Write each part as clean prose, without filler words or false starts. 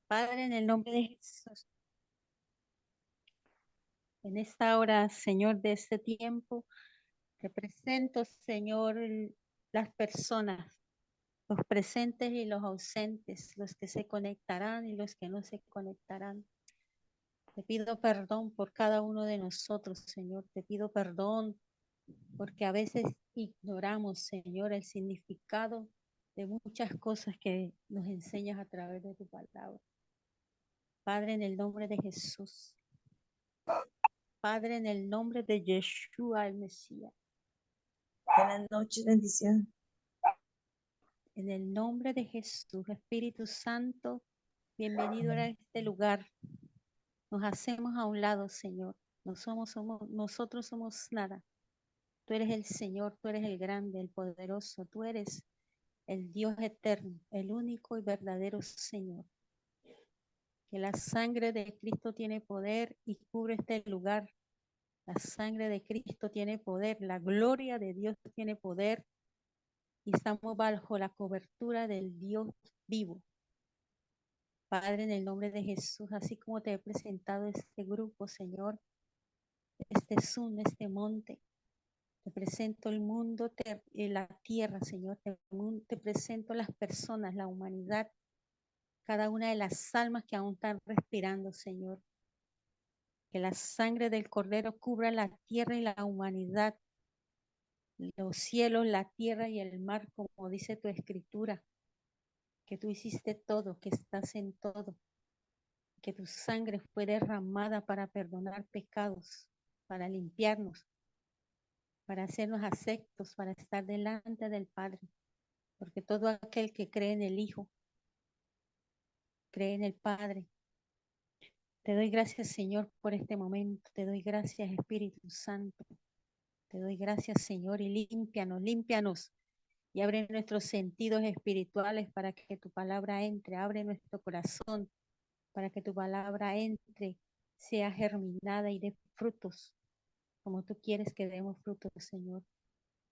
Padre, en el nombre de Jesús, en esta hora, Señor, de este tiempo, te presento, Señor, las personas, los presentes y los ausentes, los que se conectarán y los que no se conectarán. Te pido perdón por cada uno de nosotros, Señor. Te pido perdón porque a veces ignoramos, Señor, el significado de muchas cosas que nos enseñas a través de tu palabra. Padre, en el nombre de Jesús. Padre, en el nombre de Yeshua, el Mesías. Buenas noches, bendición. En el nombre de Jesús, Espíritu Santo, bienvenido a este lugar. Nos hacemos a un lado, Señor. Nosotros somos nada. Tú eres el Señor, tú eres el grande, el poderoso. Tú eres el Dios eterno, el único y verdadero Señor. Que la sangre de Cristo tiene poder y cubre este lugar. La sangre de Cristo tiene poder, la gloria de Dios tiene poder y estamos bajo la cobertura del Dios vivo. Padre, en el nombre de Jesús, así como te he presentado este grupo, Señor, este Zoom, este monte, te presento el mundo, la tierra, Señor, te presento las personas, la humanidad, cada una de las almas que aún están respirando, Señor. Que la sangre del Cordero cubra la tierra y la humanidad, los cielos, la tierra y el mar, como dice tu escritura, que tú hiciste todo, que estás en todo, que tu sangre fue derramada para perdonar pecados, para limpiarnos, para hacernos aceptos, para estar delante del Padre, porque todo aquel que cree en el Hijo, cree en el Padre. Te doy gracias, Señor, por este momento. Te doy gracias, Espíritu Santo. Te doy gracias, Señor, y límpianos y abre nuestros sentidos espirituales para que tu palabra entre. Abre nuestro corazón para que tu palabra entre, sea germinada y dé frutos, como tú quieres que demos frutos, Señor.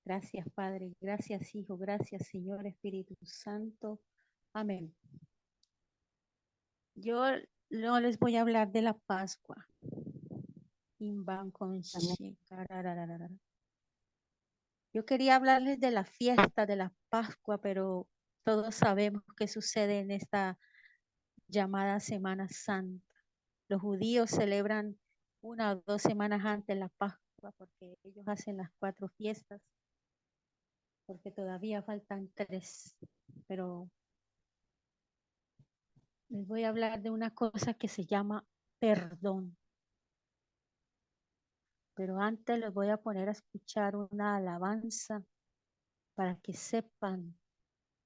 Gracias, Padre. Gracias, Hijo. Gracias, Señor Espíritu Santo. Amén. Yo no les voy a hablar de la Pascua. Yo quería hablarles de la fiesta de la Pascua, pero todos sabemos qué sucede en esta llamada Semana Santa. Los judíos celebran 1 o 2 semanas antes la Pascua porque ellos hacen las 4 fiestas, porque todavía faltan 3. Pero les voy a hablar de una cosa que se llama perdón. Pero antes les voy a poner a escuchar una alabanza para que sepan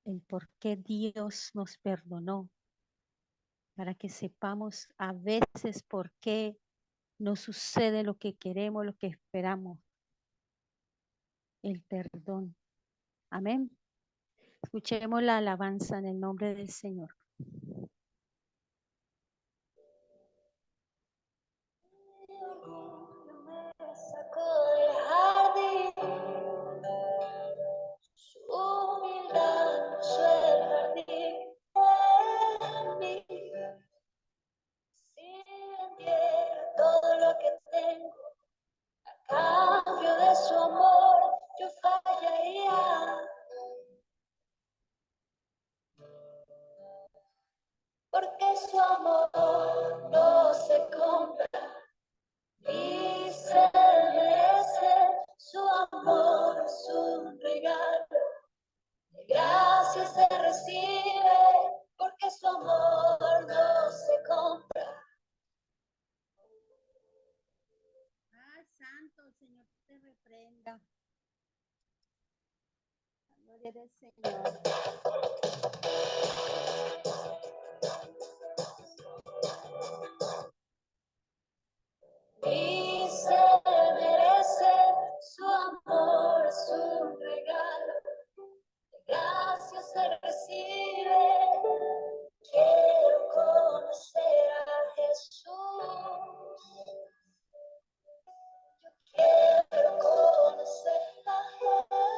el por qué Dios nos perdonó, para que sepamos a veces por qué no sucede lo que queremos, lo que esperamos. El perdón. Amén. Escuchemos la alabanza en el nombre del Señor. Me sacó del jardín, su humildad puso el jardín en mí. Si vendiera todo lo que tengo a cambio de su amor, yo fallaría. Porque su amor no se compra ni se merece. Su amor es un regalo, de gracia se recibe, porque su amor no se compra. Santo, Señor, te reprenda. La gloria del Señor. Ni se merece, su amor es un regalo, de gracia se recibe. Quiero conocer a Jesús. Yo quiero conocer a Jesús.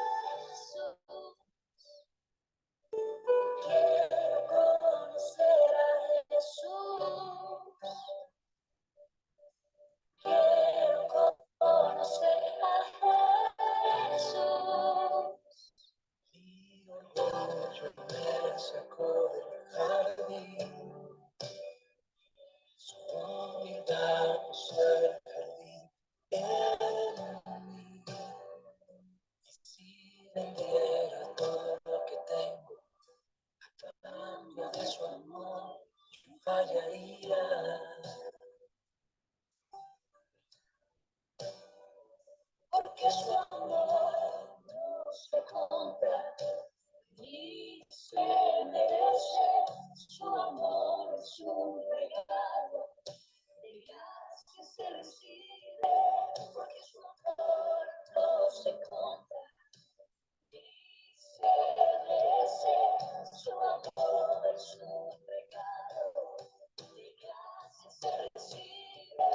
fallaría. Porque su amor no se compra ni se merece. Su amor es un regalo de gracia se recibe. Porque su amor no se compra ni se merece. Su amor es un regalo de gracia se recibe.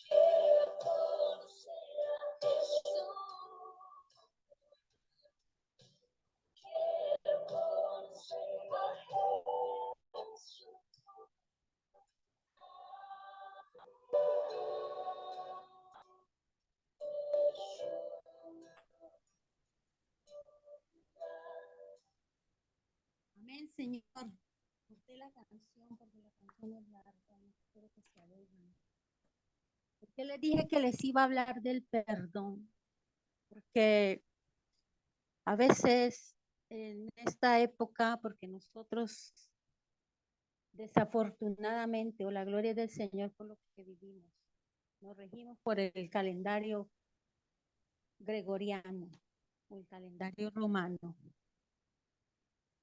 Quiero conocer a Jesús. Quiero conocer a Jesús. Amén, Señor. Usted la canción, porque la canción es larga, no quiero que se alegren. ¿Por qué les dije que les iba a hablar del perdón? Porque a veces en esta época, porque nosotros desafortunadamente, o la gloria del Señor por lo que vivimos, nos regimos por el calendario gregoriano o el calendario romano.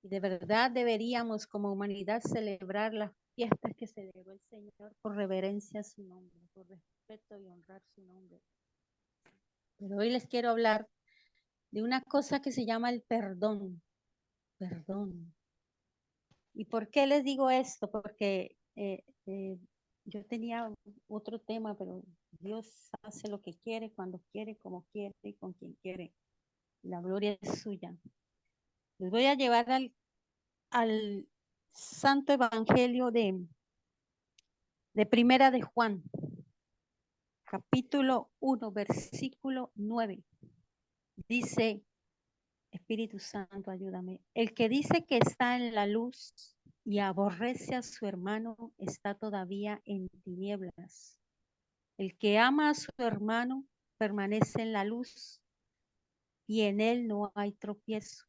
Y de verdad deberíamos como humanidad celebrar las fiestas que celebró el Señor por reverencia a su nombre, por respeto y honrar su nombre. Pero hoy les quiero hablar de una cosa que se llama el perdón. Perdón. ¿Y por qué les digo esto? Porque yo tenía otro tema, pero Dios hace lo que quiere, cuando quiere, como quiere y con quien quiere. La gloria es suya. Les voy a llevar al Santo Evangelio de Primera de Juan, capítulo 1, versículo 9. Dice, Espíritu Santo, ayúdame. El que dice que está en la luz y aborrece a su hermano está todavía en tinieblas. El que ama a su hermano permanece en la luz y en él no hay tropiezo.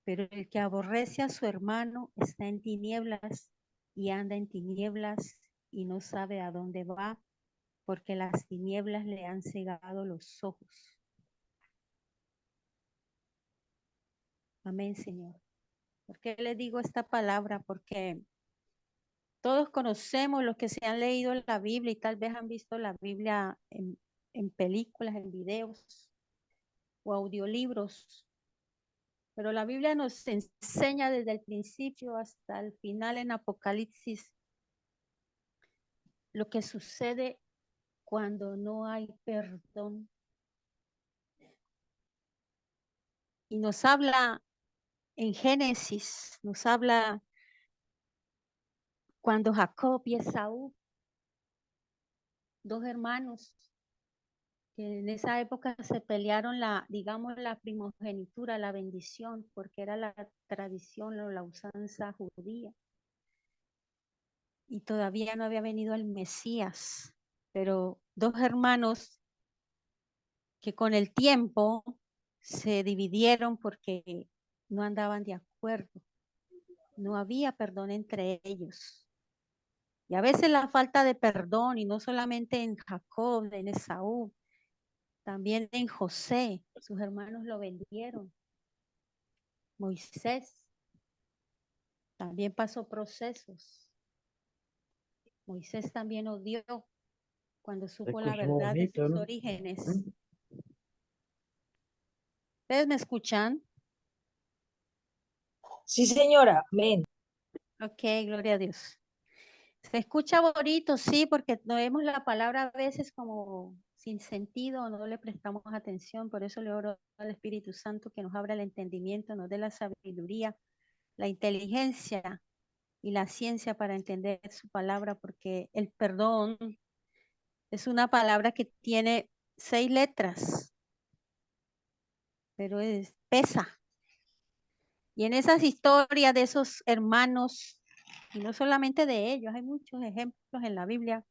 Pero el que aborrece a su hermano está en tinieblas y anda en tinieblas y no sabe a dónde va, porque las tinieblas le han cegado los ojos. Amén, Señor. ¿Por qué le digo esta palabra? Porque todos conocemos los que se han leído la Biblia y tal vez han visto la Biblia en películas, en videos o audiolibros. Pero la Biblia nos enseña desde el principio hasta el final en Apocalipsis lo que sucede cuando no hay perdón. Y nos habla en Génesis, nos habla cuando Jacob y Esaú, dos hermanos, que en esa época se pelearon digamos, la primogenitura, la bendición, porque era la tradición o la usanza judía. Y todavía no había venido el Mesías, pero dos hermanos que con el tiempo se dividieron porque no andaban de acuerdo. No había perdón entre ellos. Y a veces la falta de perdón, y no solamente en Jacob, en Esaú, también en José, sus hermanos lo vendieron. Moisés también pasó procesos. Moisés también odió cuando supo la verdad de sus orígenes. ¿Ustedes me escuchan? Sí, señora. Amén. Ok, gloria a Dios. Se escucha bonito, sí, porque no vemos la palabra a veces como sin sentido, no le prestamos atención, por eso le oro al Espíritu Santo que nos abra el entendimiento, nos dé la sabiduría, la inteligencia y la ciencia para entender su palabra, porque el perdón es una palabra que tiene 6 letras, pero pesa. Y en esas historias de esos hermanos, y no solamente de ellos, hay muchos ejemplos en la Biblia,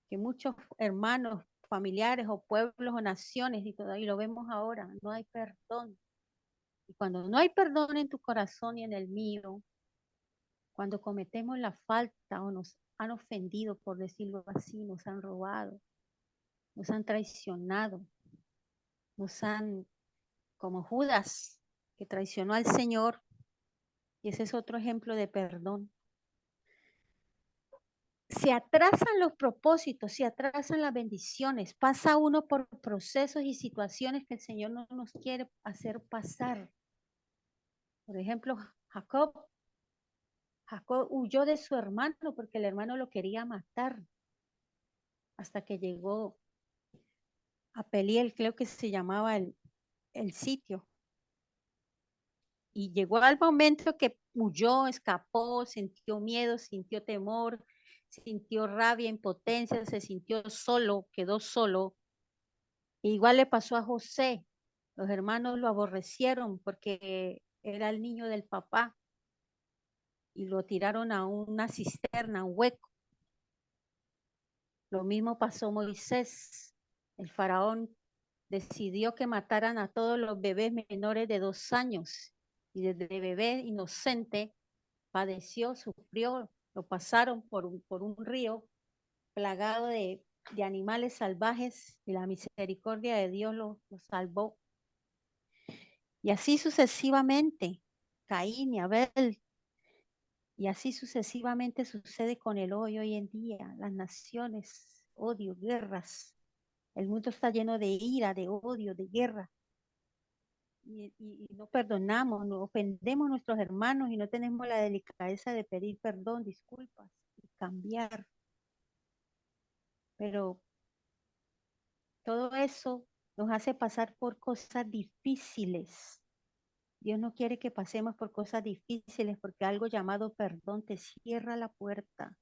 que muchos hermanos, familiares o pueblos o naciones, y todavía lo vemos ahora, no hay perdón. Y cuando no hay perdón en tu corazón y en el mío, Cuando cometemos la falta o nos han ofendido, por decirlo así, nos han robado, nos han traicionado, nos han, como Judas, que traicionó al Señor, y ese es otro ejemplo de perdón. Se atrasan los propósitos, se atrasan las bendiciones, pasa uno por procesos y situaciones que el Señor no nos quiere hacer pasar. Por ejemplo, Jacob huyó de su hermano porque el hermano lo quería matar hasta que llegó a Peliel, creo que se llamaba el sitio. Y llegó al momento que huyó, escapó, sintió miedo, sintió temor, sintió rabia, impotencia, se sintió solo, quedó solo. E igual le pasó a José. Los hermanos lo aborrecieron porque era el niño del papá y lo tiraron a una cisterna, un hueco. Lo mismo pasó a Moisés. El faraón decidió que mataran a todos los bebés menores de 2 años y desde bebé inocente padeció, sufrió, lo pasaron por un río plagado de animales salvajes y la misericordia de Dios lo salvó. Y así sucesivamente, Caín y Abel, y así sucesivamente sucede con el hoy en día, las naciones, odio, guerras. El mundo está lleno de ira, de odio, de guerra. Y no perdonamos, no ofendemos a nuestros hermanos y no tenemos la delicadeza de pedir perdón, disculpas y cambiar. Pero todo eso nos hace pasar por cosas difíciles. Dios no quiere que pasemos por cosas difíciles porque algo llamado perdón te cierra la puerta,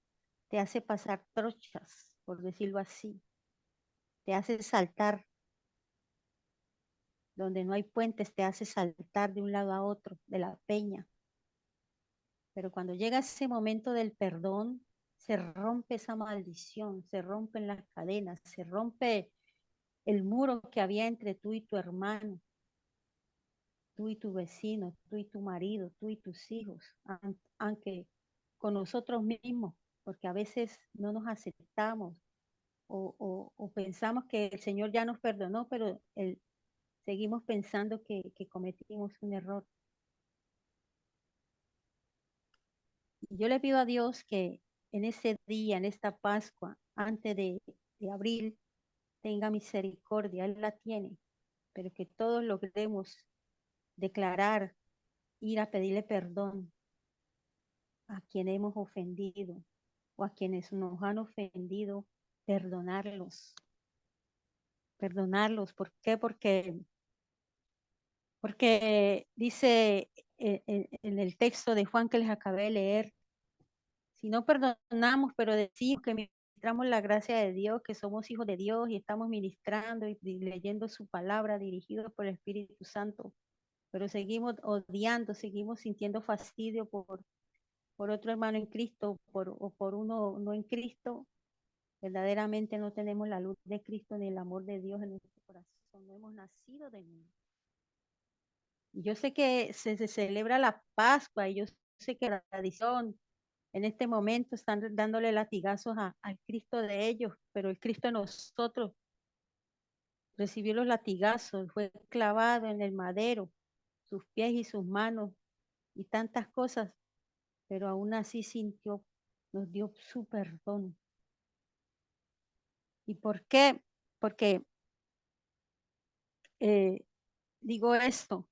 te hace pasar trochas, por decirlo así, te hace saltar donde no hay puentes, te hace saltar de un lado a otro, de la peña. Pero cuando llega ese momento del perdón, se rompe esa maldición, se rompen las cadenas, se rompe el muro que había entre tú y tu hermano, tú y tu vecino, tú y tu marido, tú y tus hijos, aunque con nosotros mismos, porque a veces no nos aceptamos o pensamos que el Señor ya nos perdonó, pero seguimos pensando que cometimos un error. Y yo le pido a Dios que en ese día, en esta Pascua, antes de abril, tenga misericordia. Él la tiene, pero que todos logremos declarar, ir a pedirle perdón a quien hemos ofendido o a quienes nos han ofendido, perdonarlos. Perdonarlos. ¿Por qué? Porque dice en el texto de Juan que les acabé de leer, si no perdonamos, pero decimos que ministramos la gracia de Dios, que somos hijos de Dios y estamos ministrando y leyendo su palabra dirigido por el Espíritu Santo, pero seguimos odiando, seguimos sintiendo fastidio por otro hermano en Cristo o por uno no en Cristo, verdaderamente no tenemos la luz de Cristo ni el amor de Dios en nuestro corazón, no hemos nacido de nuevo. Yo sé que se celebra la Pascua y yo sé que la tradición en este momento están dándole latigazos al Cristo de ellos, pero el Cristo de nosotros recibió los latigazos, fue clavado en el madero, sus pies y sus manos y tantas cosas, pero aún así sintió, nos dio su perdón. ¿Y por qué? Porque digo esto,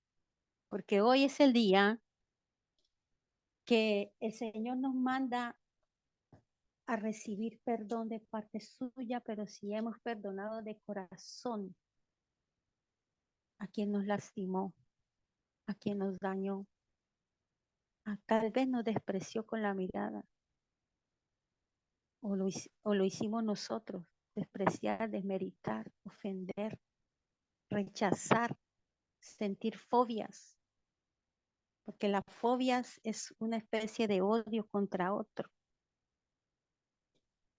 porque hoy es el día que el Señor nos manda a recibir perdón de parte suya, pero si hemos perdonado de corazón a quien nos lastimó, a quien nos dañó, tal vez nos despreció con la mirada, o lo hicimos nosotros, despreciar, desmeritar, ofender, rechazar, sentir fobias, porque las fobias es una especie de odio contra otro.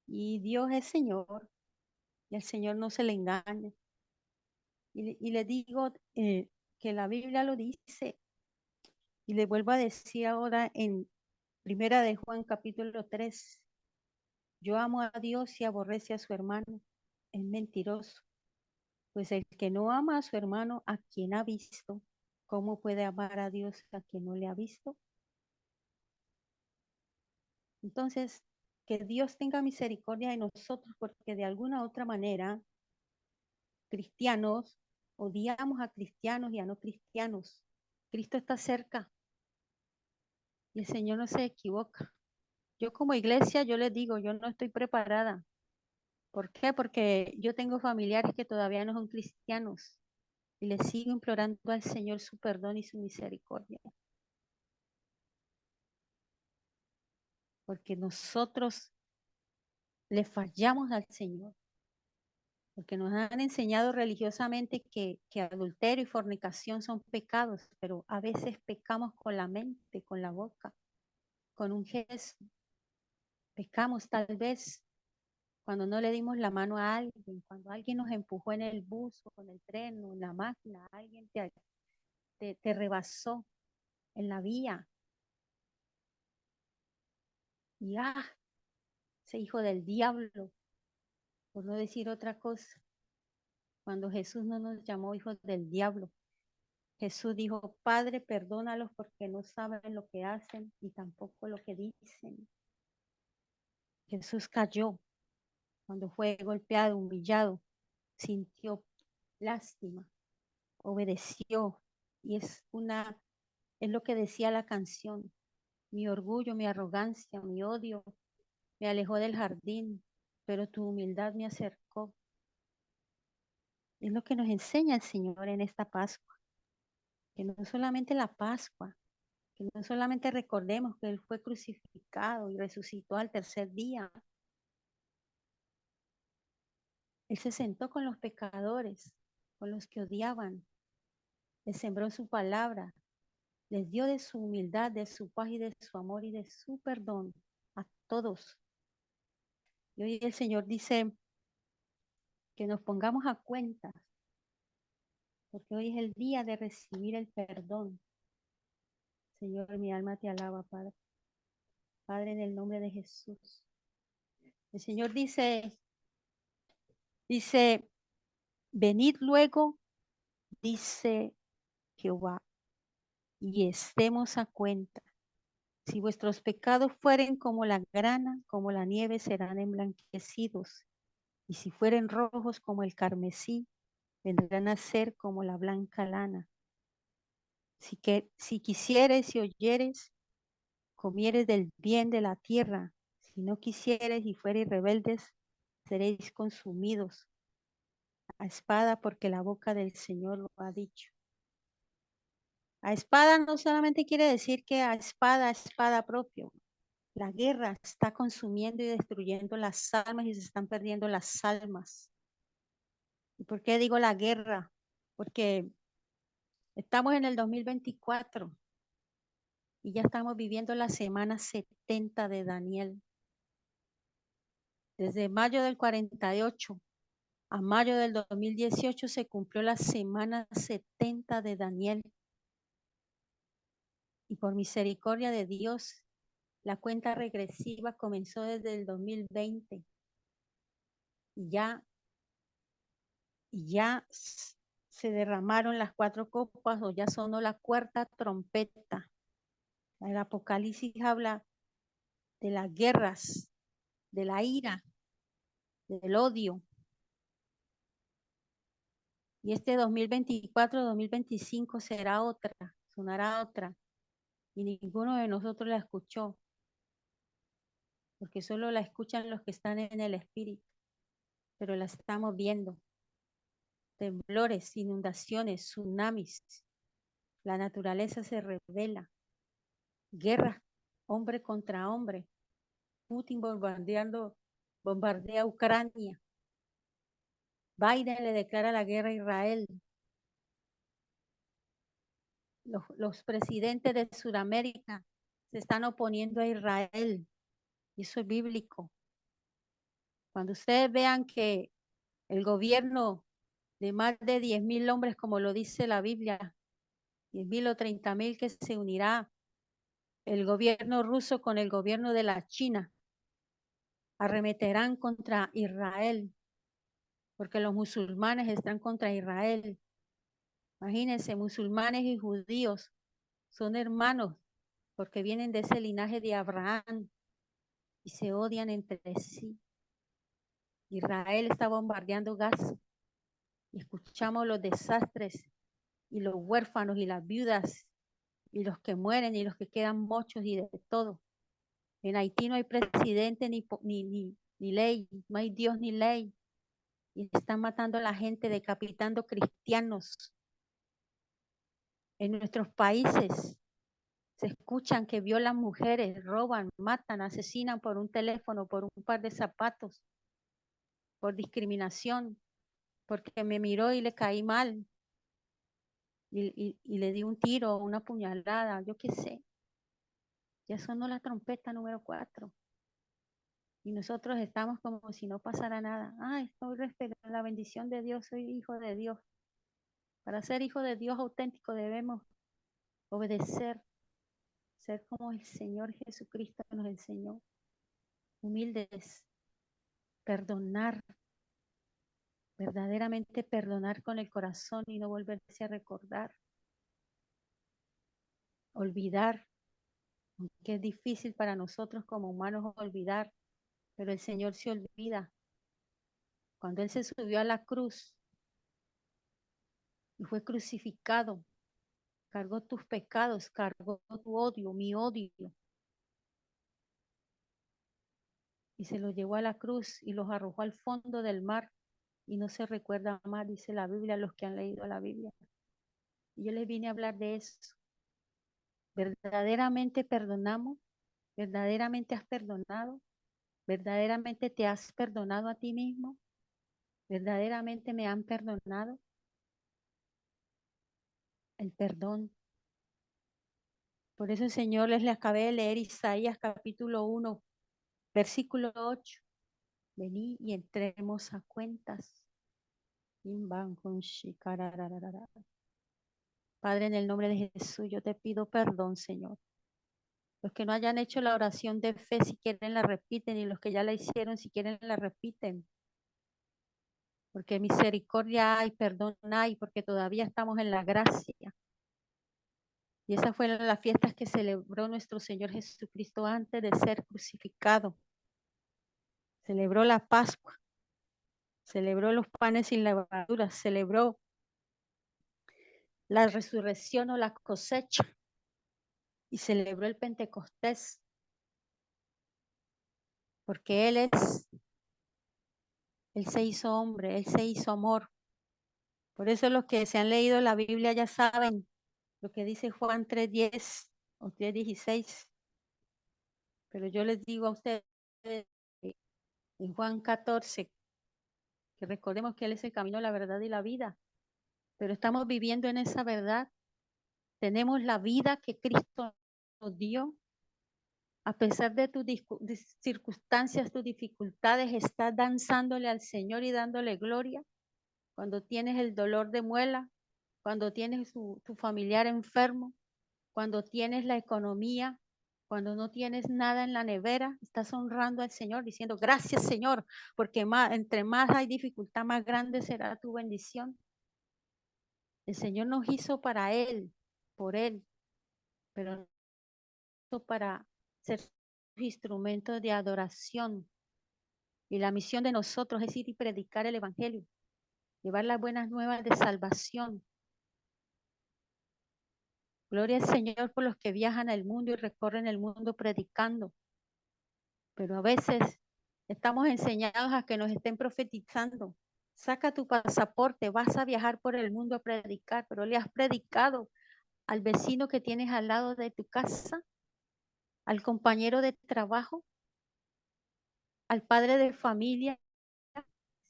Y Dios es Señor, y al Señor no se le engaña. Y le digo que la Biblia lo dice, y le vuelvo a decir ahora en Primera de Juan capítulo 3. Yo amo a Dios y aborrece a su hermano. Es mentiroso. Pues el que no ama a su hermano, a quien ha visto, ¿cómo puede amar a Dios a quien no le ha visto? Entonces, que Dios tenga misericordia de nosotros, porque de alguna u otra manera, cristianos, odiamos a cristianos y a no cristianos. Cristo está cerca y el Señor no se equivoca. Yo como iglesia, yo les digo, yo no estoy preparada. ¿Por qué? Porque yo tengo familiares que todavía no son cristianos y les sigo implorando al Señor su perdón y su misericordia. Porque nosotros le fallamos al Señor. Porque nos han enseñado religiosamente que adulterio y fornicación son pecados, pero a veces pecamos con la mente, con la boca, con un gesto. Pecamos tal vez cuando no le dimos la mano a alguien, cuando alguien nos empujó en el bus o en el tren o en la máquina, alguien te rebasó en la vía. Y ese hijo del diablo, por no decir otra cosa, cuando Jesús no nos llamó hijos del diablo. Jesús dijo, Padre, perdónalos porque no saben lo que hacen y tampoco lo que dicen. Jesús cayó cuando fue golpeado, humillado, sintió lástima, obedeció. Y es lo que decía la canción. Mi orgullo, mi arrogancia, mi odio me alejó del jardín, pero tu humildad me acercó. Es lo que nos enseña el Señor en esta Pascua. Que no solamente la Pascua, que no solamente recordemos que Él fue crucificado y resucitó al tercer día. Él se sentó con los pecadores, con los que odiaban. Les sembró su palabra, les dio de su humildad, de su paz y de su amor y de su perdón a todos. Y hoy el Señor dice que nos pongamos a cuentas, porque hoy es el día de recibir el perdón. Señor, mi alma te alaba, Padre. Padre, en el nombre de Jesús. El Señor dice, venid luego, dice Jehová, y estemos a cuenta. Si vuestros pecados fueren como la grana, como la nieve, serán emblanquecidos. Y si fueren rojos como el carmesí, vendrán a ser como la blanca lana. Si quisieres y oyeres, comieres del bien de la tierra. Si no quisieres y fuereis rebeldes, seréis consumidos a espada, porque la boca del Señor lo ha dicho. A espada no solamente quiere decir que a espada propio. La guerra está consumiendo y destruyendo las almas y se están perdiendo las almas. ¿Y por qué digo la guerra? Porque estamos en el 2024 y ya estamos viviendo la semana 70 de Daniel. Desde mayo del 48 a mayo del 2018 se cumplió la semana 70 de Daniel. Y por misericordia de Dios, la cuenta regresiva comenzó desde el 2020 y ya se derramaron las 4 copas o ya sonó la cuarta trompeta. El Apocalipsis habla de las guerras, de la ira, del odio. Y este 2024-2025 será otra, sonará otra. Y ninguno de nosotros la escuchó, porque solo la escuchan los que están en el Espíritu, pero la estamos viendo. Temblores, inundaciones, tsunamis. La naturaleza se revela. Guerra, hombre contra hombre. Putin bombardea Ucrania. Biden le declara la guerra a Israel. Los presidentes de Sudamérica se están oponiendo a Israel. Y eso es bíblico. Cuando ustedes vean que el gobierno de más de 10,000 hombres, como lo dice la Biblia, 10,000 o 30,000 que se unirá el gobierno ruso con el gobierno de la China arremeterán contra Israel, porque los musulmanes están contra Israel. Imagínense, musulmanes y judíos son hermanos porque vienen de ese linaje de Abraham y se odian entre sí. Israel está bombardeando Gaza y escuchamos los desastres y los huérfanos y las viudas y los que mueren y los que quedan mochos y de todo. En Haití no hay presidente ni ley, no hay Dios ni ley. Y están matando a la gente, decapitando cristianos. En nuestros países se escuchan que violan mujeres, roban, matan, asesinan por un teléfono, por un par de zapatos, por discriminación, porque me miró y le caí mal y le di un tiro, una puñalada, yo qué sé. Ya sonó la trompeta número 4. Y nosotros estamos como si no pasara nada. Estoy respetando la bendición de Dios, soy hijo de Dios. Para ser hijo de Dios auténtico debemos obedecer, ser como el Señor Jesucristo nos enseñó. Humildes, perdonar, verdaderamente perdonar con el corazón y no volverse a recordar. Olvidar, aunque es difícil para nosotros como humanos olvidar, pero el Señor se olvida. Cuando Él se subió a la cruz y fue crucificado, cargó tus pecados, cargó tu odio, mi odio, y se los llevó a la cruz y los arrojó al fondo del mar y no se recuerda más, dice la Biblia, los que han leído la Biblia. Y yo les vine a hablar de eso. ¿Verdaderamente perdonamos? ¿Verdaderamente has perdonado? ¿Verdaderamente te has perdonado a ti mismo? ¿Verdaderamente me han perdonado? El perdón. Por eso el Señor les acabé de leer Isaías capítulo 1, versículo 8. Vení y entremos a cuentas. Padre, en el nombre de Jesús, yo te pido perdón, Señor. Los que no hayan hecho la oración de fe, si quieren la repiten, y los que ya la hicieron, si quieren la repiten. Porque misericordia hay, perdón hay, porque todavía estamos en la gracia. Y esas fueron las fiestas que celebró nuestro Señor Jesucristo antes de ser crucificado. Celebró la Pascua, celebró los panes sin levadura, celebró la resurrección o la cosecha y celebró el Pentecostés. Porque Él se hizo hombre, Él se hizo amor. Por eso los que se han leído la Biblia ya saben lo que dice Juan 3:10 o 3:16. Pero yo les digo a ustedes en Juan 14 que recordemos que Él es el camino, la verdad y la vida. Pero estamos viviendo en esa verdad. Tenemos la vida que Cristo nos dio. A pesar de tus circunstancias, tus dificultades, estás danzándole al Señor y dándole gloria. Cuando tienes el dolor de muela, cuando tienes tu familiar enfermo, cuando tienes la economía, cuando no tienes nada en la nevera, estás honrando al Señor diciendo, gracias Señor, porque entre más hay dificultad, más grande será tu bendición. El Señor nos hizo para Él, por Él, pero no para ser instrumentos de adoración. Y la misión de nosotros es ir y predicar el Evangelio, llevar las buenas nuevas de salvación. Gloria al Señor por los que viajan al mundo y recorren el mundo predicando. Pero a veces estamos enseñados a que nos estén profetizando. Saca tu pasaporte, vas a viajar por el mundo a predicar, pero le has predicado al vecino que tienes al lado de tu casa, al compañero de trabajo, al padre de familia,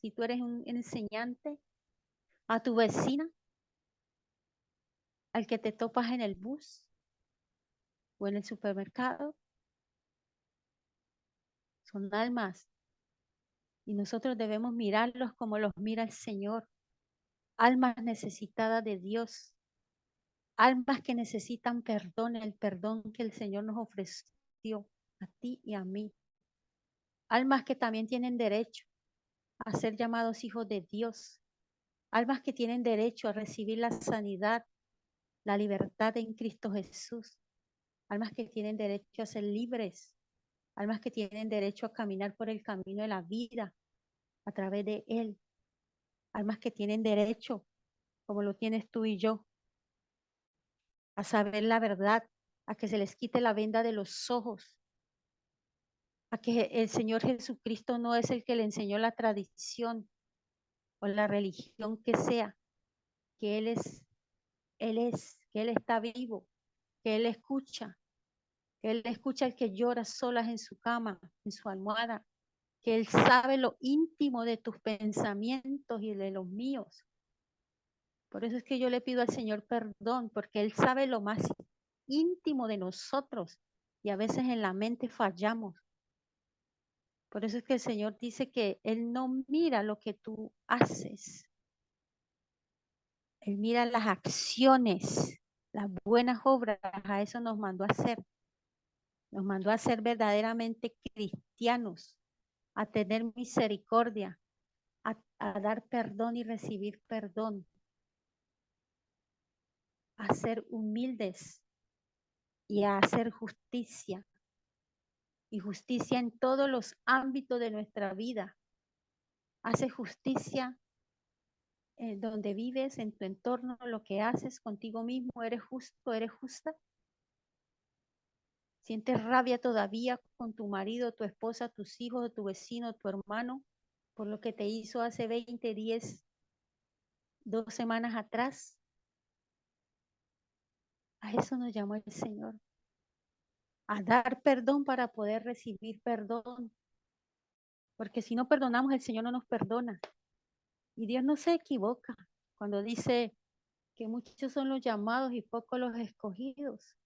si tú eres un enseñante, a tu vecina, al que te topas en el bus o en el supermercado. Son almas y nosotros debemos mirarlos como los mira el Señor, almas necesitadas de Dios. almas que necesitan perdón, el perdón que el Señor nos ofreció a ti y a mí. Almas que también tienen derecho a ser llamados hijos de Dios. Almas que tienen derecho a recibir la sanidad, la libertad en Cristo Jesús. Almas que tienen derecho a ser libres. Almas que tienen derecho a caminar por el camino de la vida a través de Él. Almas que tienen derecho, como lo tienes tú y yo, a saber la verdad, a que se les quite la venda de los ojos, a que el Señor Jesucristo no es el que le enseñó la tradición o la religión que sea, que que Él está vivo, que Él escucha al que llora solas en su cama, en su almohada, que Él sabe lo íntimo de tus pensamientos y de los míos. Por eso es que yo le pido al Señor perdón, porque Él sabe lo más íntimo de nosotros y a veces en la mente fallamos. Por eso es que el Señor dice que Él no mira lo que tú haces. Él mira las acciones, las buenas obras. A eso nos mandó a hacer. Nos mandó a ser verdaderamente cristianos, a tener misericordia, a dar perdón y recibir perdón, a ser humildes y a hacer justicia. Y justicia en todos los ámbitos de nuestra vida. Hace justicia donde vives, en tu entorno, lo que haces contigo mismo. ¿Eres justo? ¿Eres justa? ¿Sientes rabia todavía con tu marido, tu esposa, tus hijos, tu vecino, tu hermano, por lo que te hizo hace 20, 10, 2 semanas atrás? A eso nos llamó el Señor. A dar perdón para poder recibir perdón. Porque si no perdonamos, el Señor no nos perdona. Y Dios no se equivoca cuando dice que muchos son los llamados y pocos los escogidos.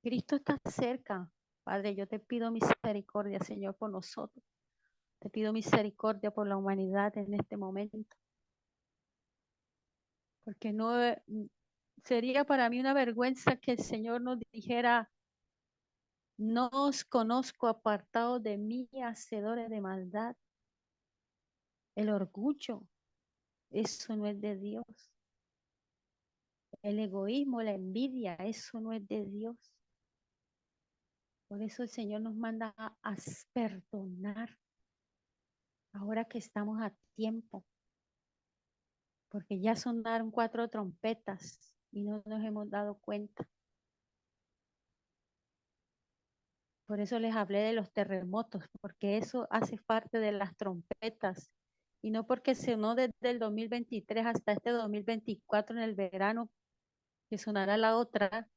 Cristo está cerca. Padre, yo te pido misericordia, Señor, por nosotros. Te pido misericordia por la humanidad en este momento. Porque no sería para mí una vergüenza que el Señor nos dijera: no os conozco, apartados de mí, hacedores de maldad. El orgullo, eso no es de Dios. El egoísmo, la envidia, eso no es de Dios. Por eso el Señor nos manda a perdonar ahora que estamos a tiempo, porque ya sonaron 4 trompetas y no nos hemos dado cuenta. Por eso les hablé de los terremotos, porque eso hace parte de las trompetas. Y no porque sonó desde el 2023 hasta este 2024 en el verano, que sonará la otra,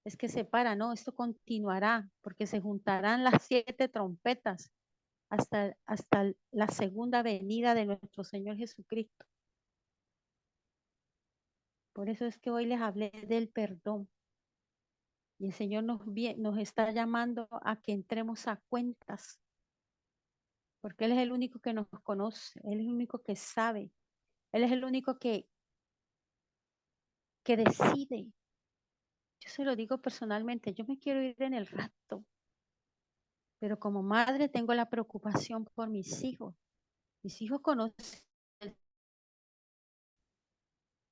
es que se para, no, esto continuará, porque se juntarán las 7 trompetas hasta la segunda venida de nuestro Señor Jesucristo. Por eso es que hoy les hablé del perdón. Y el Señor nos está llamando a que entremos a cuentas, porque Él es el único que nos conoce, Él es el único que sabe, Él es el único que decide. Yo se lo digo personalmente, yo me quiero ir en el rapto, pero como madre tengo la preocupación por mis hijos. Mis hijos conocen,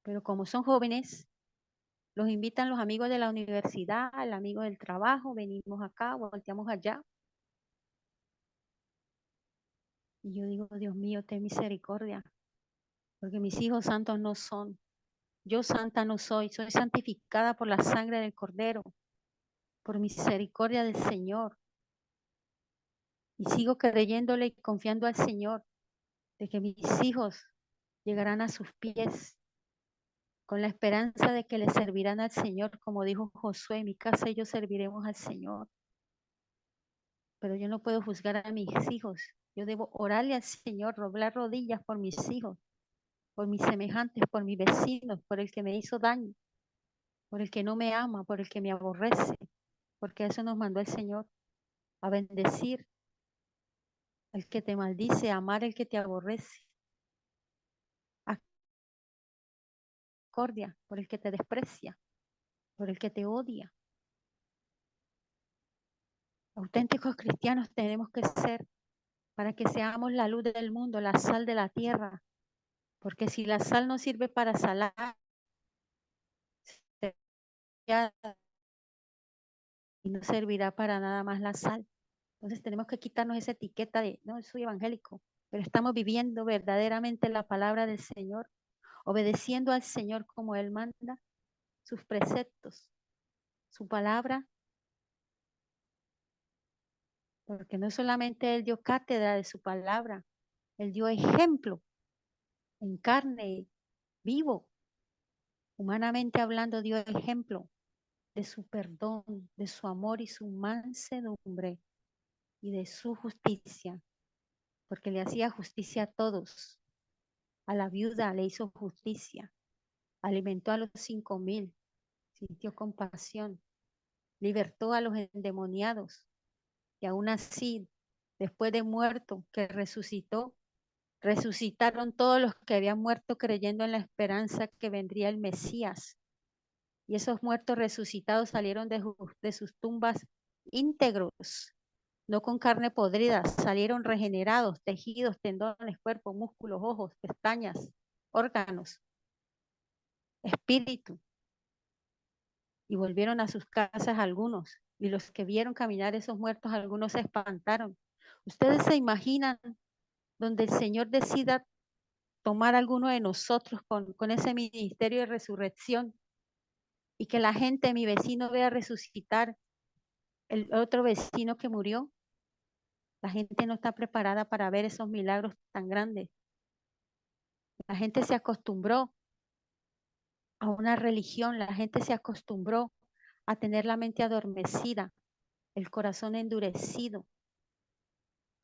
pero como son jóvenes, los invitan los amigos de la universidad, el amigo del trabajo, venimos acá, volteamos allá. Y yo digo, Dios mío, ten misericordia, porque mis hijos santos no son. Yo santa no soy, soy santificada por la sangre del Cordero, por misericordia del Señor. Y sigo creyéndole y confiando al Señor de que mis hijos llegarán a sus pies con la esperanza de que le servirán al Señor, como dijo Josué: en mi casa ellos serviremos al Señor. Pero yo no puedo juzgar a mis hijos. Yo debo orarle al Señor, doblar rodillas por mis hijos, por mis semejantes, por mis vecinos, por el que me hizo daño, por el que no me ama, por el que me aborrece, porque eso nos mandó el Señor, a bendecir al que te maldice, a amar al que te aborrece, a misericordia por el que te desprecia. por el que te odia. Auténticos cristianos tenemos que ser para que seamos la luz del mundo, la sal de la tierra. Porque si la sal no sirve para salar, y no servirá para nada más la sal. Entonces tenemos que quitarnos esa etiqueta de, no, soy evangélico, pero estamos viviendo verdaderamente la palabra del Señor, obedeciendo al Señor como Él manda, sus preceptos, su palabra, porque no solamente Él dio cátedra de su palabra, Él dio ejemplo en carne, vivo, humanamente hablando, dio ejemplo de su perdón, de su amor y su mansedumbre y de su justicia, porque le hacía justicia a todos. A la viuda le hizo justicia, alimentó a los 5,000, sintió compasión, libertó a los endemoniados y aún así, después de muerto, que resucitó, resucitaron todos los que habían muerto creyendo en la esperanza que vendría el Mesías. Y esos muertos resucitados salieron de sus tumbas íntegros, no con carne podrida, salieron regenerados, tejidos, tendones, cuerpo, músculos, ojos, pestañas, órganos, espíritu. Y volvieron a sus casas algunos, y los que vieron caminar esos muertos, algunos se espantaron. ¿Ustedes se imaginan donde el Señor decida tomar a alguno de nosotros con ese ministerio de resurrección y que la gente, mi vecino, vea resucitar el otro vecino que murió? La gente no está preparada para ver esos milagros tan grandes. La gente se acostumbró a una religión, la gente se acostumbró a tener la mente adormecida, el corazón endurecido.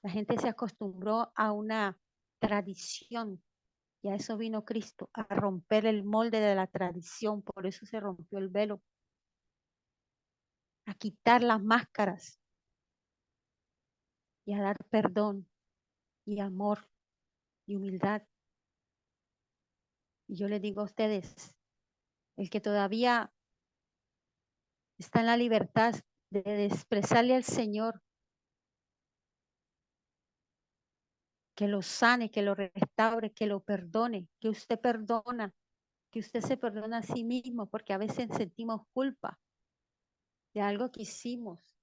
La gente se acostumbró a una tradición y a eso vino Cristo, a romper el molde de la tradición. Por eso se rompió el velo, a quitar las máscaras y a dar perdón y amor y humildad. Y yo les digo a ustedes, el que todavía está en la libertad de expresarle al Señor que lo sane, que lo restaure, que lo perdone, que usted perdona, que usted se perdona a sí mismo, porque a veces sentimos culpa de algo que hicimos,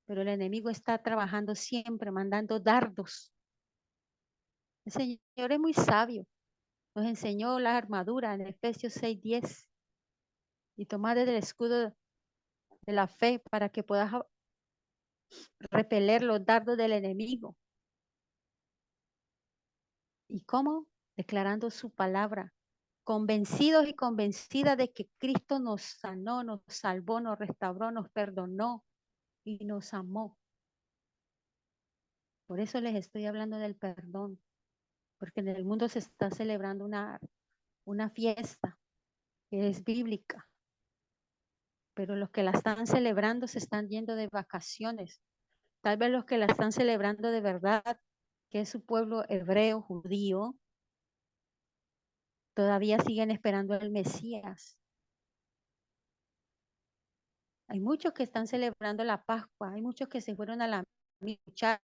pero el enemigo está trabajando siempre, mandando dardos. El Señor es muy sabio, nos enseñó la armadura en Efesios 6:10 y tomar el escudo de la fe para que puedas repeler los dardos del enemigo. ¿Y cómo? Declarando su palabra, convencidos y convencidas de que Cristo nos sanó, nos salvó, nos restauró, nos perdonó y nos amó. Por eso les estoy hablando del perdón, porque en el mundo se está celebrando una fiesta que es bíblica, pero los que la están celebrando se están yendo de vacaciones. Tal vez los que la están celebrando de verdad, que es su pueblo hebreo, judío, todavía siguen esperando al Mesías. Hay muchos que están celebrando la Pascua, hay muchos que se fueron a la luchar,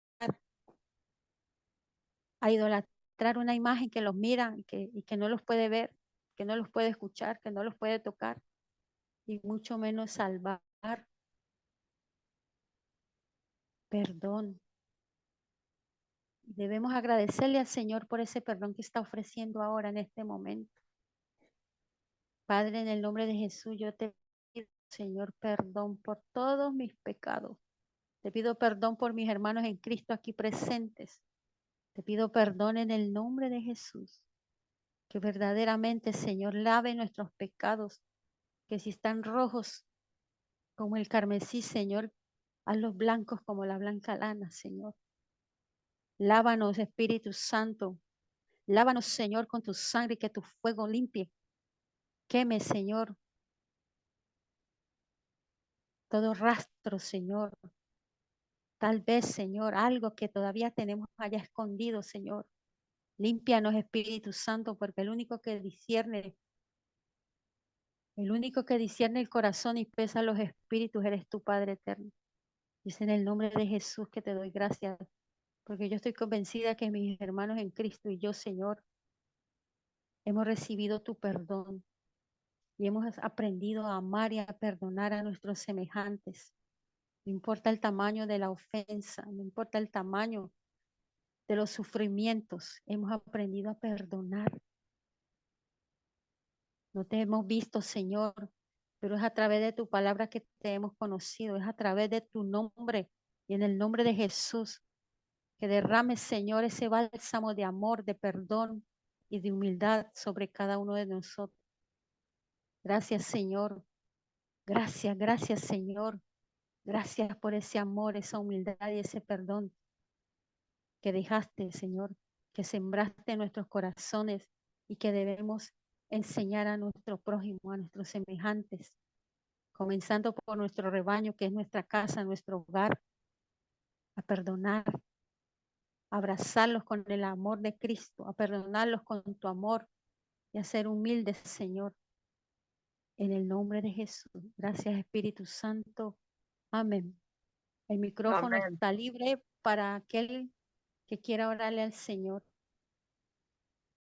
a idolatrar una imagen que los mira y que no los puede ver, que no los puede escuchar, que no los puede tocar, y mucho menos salvar. Perdón. Debemos agradecerle al Señor por ese perdón que está ofreciendo ahora en este momento. Padre, en el nombre de Jesús, yo te pido, Señor, perdón por todos mis pecados. Te pido perdón por mis hermanos en Cristo aquí presentes. Te pido perdón en el nombre de Jesús. Que verdaderamente, Señor, lave nuestros pecados. Que si están rojos como el carmesí, Señor, hazlos blancos como la blanca lana, Señor. Lávanos, Espíritu Santo. Lávanos, Señor, con tu sangre y que tu fuego limpie. Queme, Señor, todo rastro, Señor. Tal vez, Señor, algo que todavía tenemos allá escondido, Señor. Límpianos, Espíritu Santo, porque el único que discierne El único que discierne el corazón y pesa los espíritus eres tu Padre eterno. Y es en el nombre de Jesús que te doy gracias, porque yo estoy convencida que mis hermanos en Cristo y yo, Señor, hemos recibido tu perdón y hemos aprendido a amar y a perdonar a nuestros semejantes. No importa el tamaño de la ofensa, no importa el tamaño de los sufrimientos, hemos aprendido a perdonar. No te hemos visto, Señor, pero es a través de tu palabra que te hemos conocido, es a través de tu nombre y en el nombre de Jesús que derrames, Señor, ese bálsamo de amor, de perdón y de humildad sobre cada uno de nosotros. Gracias, Señor. Gracias, gracias, Señor. Gracias por ese amor, esa humildad y ese perdón que dejaste, Señor, que sembraste en nuestros corazones y que debemos enseñar a nuestro prójimo, a nuestros semejantes, comenzando por nuestro rebaño, que es nuestra casa, nuestro hogar, a perdonar, a abrazarlos con el amor de Cristo, a perdonarlos con tu amor y a ser humildes, Señor, en el nombre de Jesús. Gracias, Espíritu Santo. Amén. El micrófono Amén. está libre para aquel que quiera orarle al Señor.